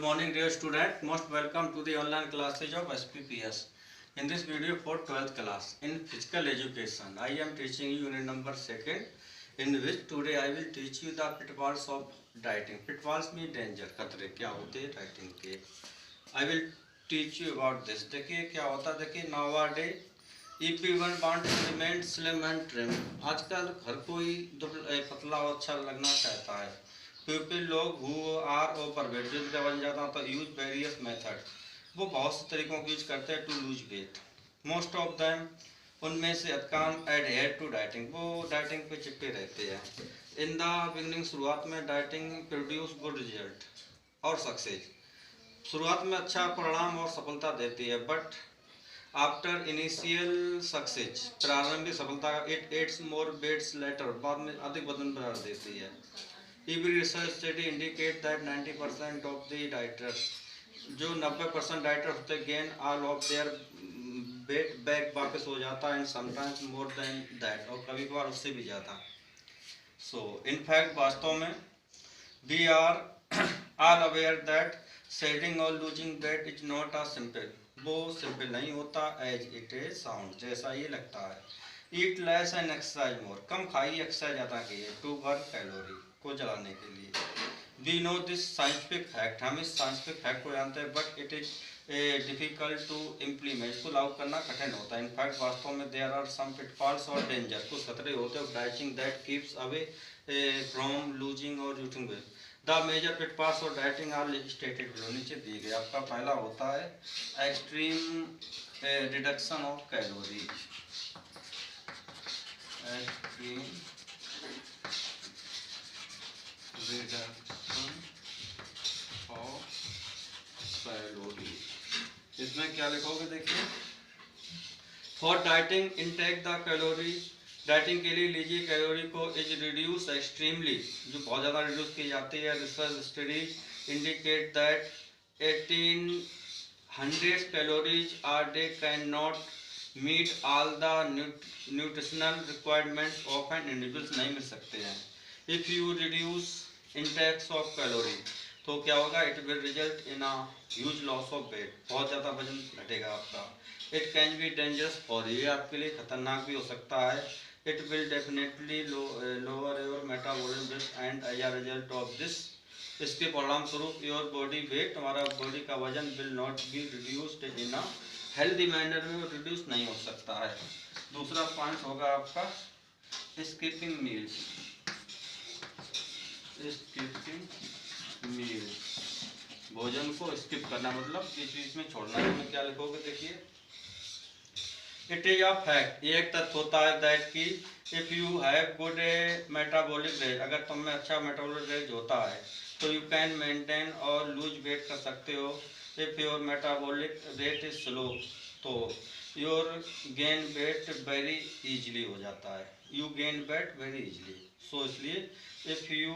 morning dear student, most welcome to the online classes of SPPS. In this video for 12th class in physical education, I am teaching you unit number 2nd, in which today I will teach you the pitfalls of dieting. Pitfalls mean danger, खतरे क्या होते हैं dieting के. I will teach you about this. देखिए क्या होता है, देखिए nowadays if one want to remain slim and trim, आजकल हर कोई पतला और अच्छा लगना चाहता है. पीपल लोग हु आर ओवरवेट जिनका वजन ज़्यादा तो यूज वेरियस मेथड, वो बहुत से तरीकों को यूज करते हैं to lose weight. Most of them, उनमें से अधिकांश एडहेयर टू डाइटिंग, वो डाइटिंग पे चिपके रहते हैं. इन द बिगनिंग, शुरुआत में डाइटिंग प्रोड्यूस गुड रिजल्ट और सक्सेस, शुरुआत में अच्छा परिणाम और सफलता देती है. बट आफ्टर इनिशियल सक्सेस, प्रारंभिक सफलता, it adds more weights later, बाद में अधिक वजन बढ़ा देती है. Every research study indicate that 90% of the dieters, जो 90% डाइटर होते gain all of their weight back वापस हो जाता है, and sometimes more than that, और कभी कभार उससे भी ज़्यादा. सो इन फैक्ट वास्तव में we are all aware that shedding और losing weight is not a simple, वो सिंपल नहीं होता एज इट इज साउंड, जैसा ये लगता है. Eat less and exercise more, कम खाइए एक्सरसाइज ज़्यादा कीजिए, टू बर्न कैलोरी, को जलाने के लिए. We know this scientific fact, हम इस साइंटिफिक फैक्ट को जानते हैं, but it is difficult to implement, इसको लागू करना कठिन होता है. इनफैक्ट वास्तव में देयर आर सम पिटफॉल्स और डेंजर, कुछ खतरे होते हैं dieting that keeps away from losing और putting weight. The major pitfalls और डाइटिंग आर स्टेटेड बिलो, नीचे दिए गए. आपका पहला होता है extreme reduction of calories. Extreme reduction of calorie, इसमें क्या लिखोगे, देखिए. For dieting intake the calorie, dieting के लिए लीजिए कैलोरी को, इज रिड्यूस एक्सट्रीमली, जो बहुत ज़्यादा रिड्यूस की जाती है. Research study indicate that 1800 calories are day can not meet all the nutritional requirements of an individuals, नहीं मिल सकते हैं. If you reduce intakes of calorie, तो क्या होगा, it will result in a huge loss of weight, बहुत ज़्यादा वजन घटेगा आपका. It can be dangerous for you, आपके लिए खतरनाक भी हो सकता है. It will definitely lower your metabolism rate and as a result of this, इसके परिणाम स्वरूप योर बॉडी वेट, हमारा बॉडी का वजन will not be reduced in a healthy manner में, रिड्यूस नहीं हो सकता है. दूसरा पॉइंट होगा आपका स्किपिंग मील्स. स्किपिंग मील, भोजन को स्किप करना, मतलब बीच बीच में छोड़ना. इसमें क्या लिखोगे, देखिए. इट इज अ फैक्ट, ये एक तथ्य होता है दैट कि if you have good metabolic rate, अगर तुम में अच्छा मेटाबॉलिक रेट होता है तो यू कैन मेंटेन और लूज वेट कर सकते हो. If your metabolic rate is slow, तो your gain weight very easily हो जाता है, you gain weight very easily. So इसलिए इफ यू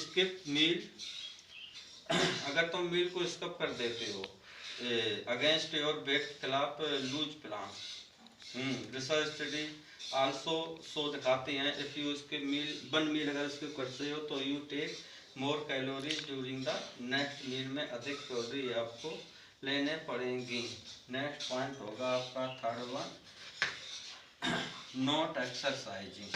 स्किप मील, अगर तुम मील को स्किप कर देते हो अगेंस्ट योर वेट, खिलाफ lose plan. Research study also so दिखाती हैं if you skip meal, one meal अगर स्किप करते हो तो you take more calories during the next meal, में अधिक कैलोरी आपको लेने पड़ेंगी. नेक्स्ट पॉइंट होगा आपका थर्ड वन, नॉट एक्सरसाइजिंग.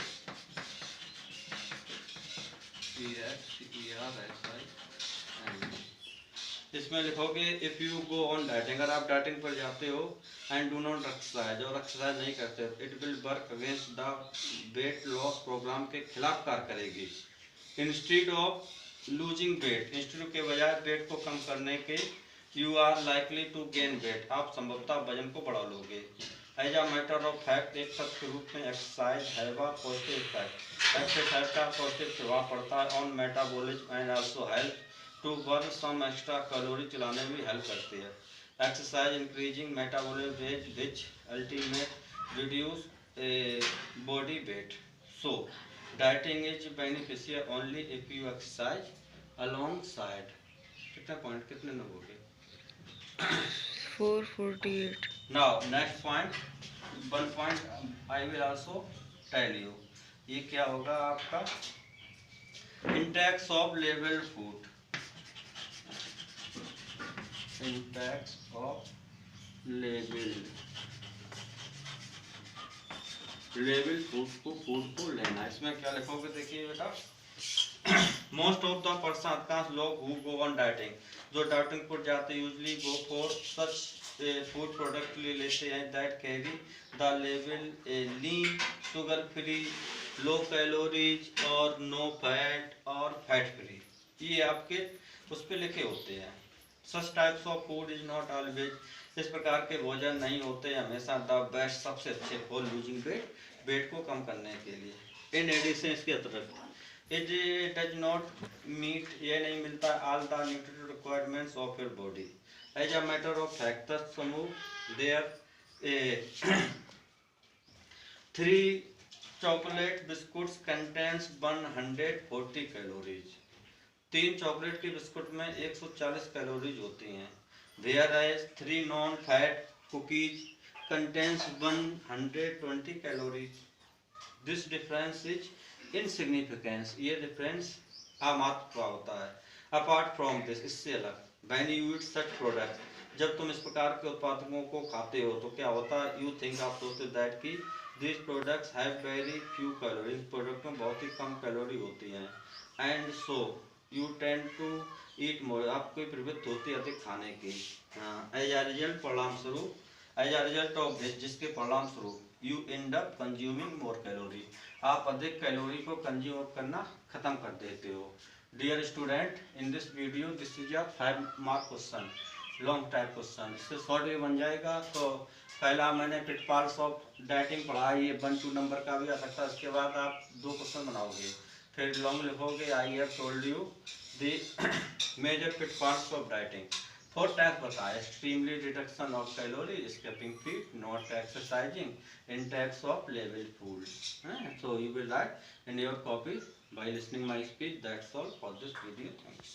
इसमें लिखोगे if you go on dieting, अगर आप डाइटिंग पर जाते हो, एंड डू नॉट एक्सरसाइज, और एक्सरसाइज नहीं करते, it will work against the weight loss program, के खिलाफ कार्य करेगी. Instead of losing weight, instead के बजाय वेट को कम करने के, you are likely to gain weight, आप संभवतः वजन को बढ़ा लोगे. As a matter of fact, एक सत्य के रूप में exercise have a positive effect, exercise का पॉजिटिव प्रभाव पड़ता है on metabolism and also help to burn some extra calorie, चलाने में हेल्प करती है. Exercise increasing metabolism rate which ultimate reduce body weight. So dieting is beneficial only if you exercise alongside. कितने point, कितने लोग हो गए? 448. Now next point, one point I will also tell you. ये क्या होगा आपका, intakes of levelled food. Index of level food को लेना। इसमें क्या लिखोगे देखिए बेटा, मोस्ट ऑफ द पर्सन, अधिकांश लोग हु गो ऑन डाइटिंग, जो डाइटिंग पर जाते usually go for such food product लेते हैं that carry the level lean, sugar free, low calories और नो फैट और फैट फ्री। ये आपके उस पर लिखे होते हैं। Such types of food is not always, इस प्रकार के भोजन नहीं होते हमेशा द बेस्ट, सबसे अच्छे फॉर लूजिंग वेट, वेट को कम करने के लिए। इन एडिशन, इसके अतिरिक्त इट डज नॉट मीट, ये नहीं मिलता all the nutrition requirements of your body. As a matter of fact समूह there 3 chocolate biscuits contains 140 calories. 3 chocolate के बिस्कुट में 140 कैलोरीज होती हैं। Whereas 3 non-fat cookies contains 120 calories. This difference is insignificant. ये difference अमात्र का होता है। Apart from this, इससे अलग, when you eat such products, जब तुम इस प्रकार के उत्पादकों को खाते हो तो क्या होता है, you think, आप सोचते दैट कि these products have very few calories, product में बहुत ही कम कैलोरी होती हैं, and so you tend to eat more, आपको प्रवृत्ति होती है अधिक खाने की। एज आ रिजल्ट, परिणाम स्वरूप, as a result of this, जिसके परिणाम स्वरूप you end up consuming more calorie, आप अधिक कैलोरी को कंज्यूम करना खत्म कर देते हो। Dear student, in this video this is a 5 mark question, long type question. इससे शॉर्ट भी बन जाएगा। तो पहला मैंने पिटफॉल्स ऑफ डाइटिंग पढ़ा, ये 1-2 नंबर का भी आ सकता है। इसके बाद आप 2 क्वेश्चन बनाओगे, फिर लॉन्ग लिखोगे I have told you the major pitfalls of dieting. 4 types बताया, extremely reduction of calorie, skipping feed, not exercising, in types of level food. So you will write in your copy by listening my speech. That's all for this video. Thanks.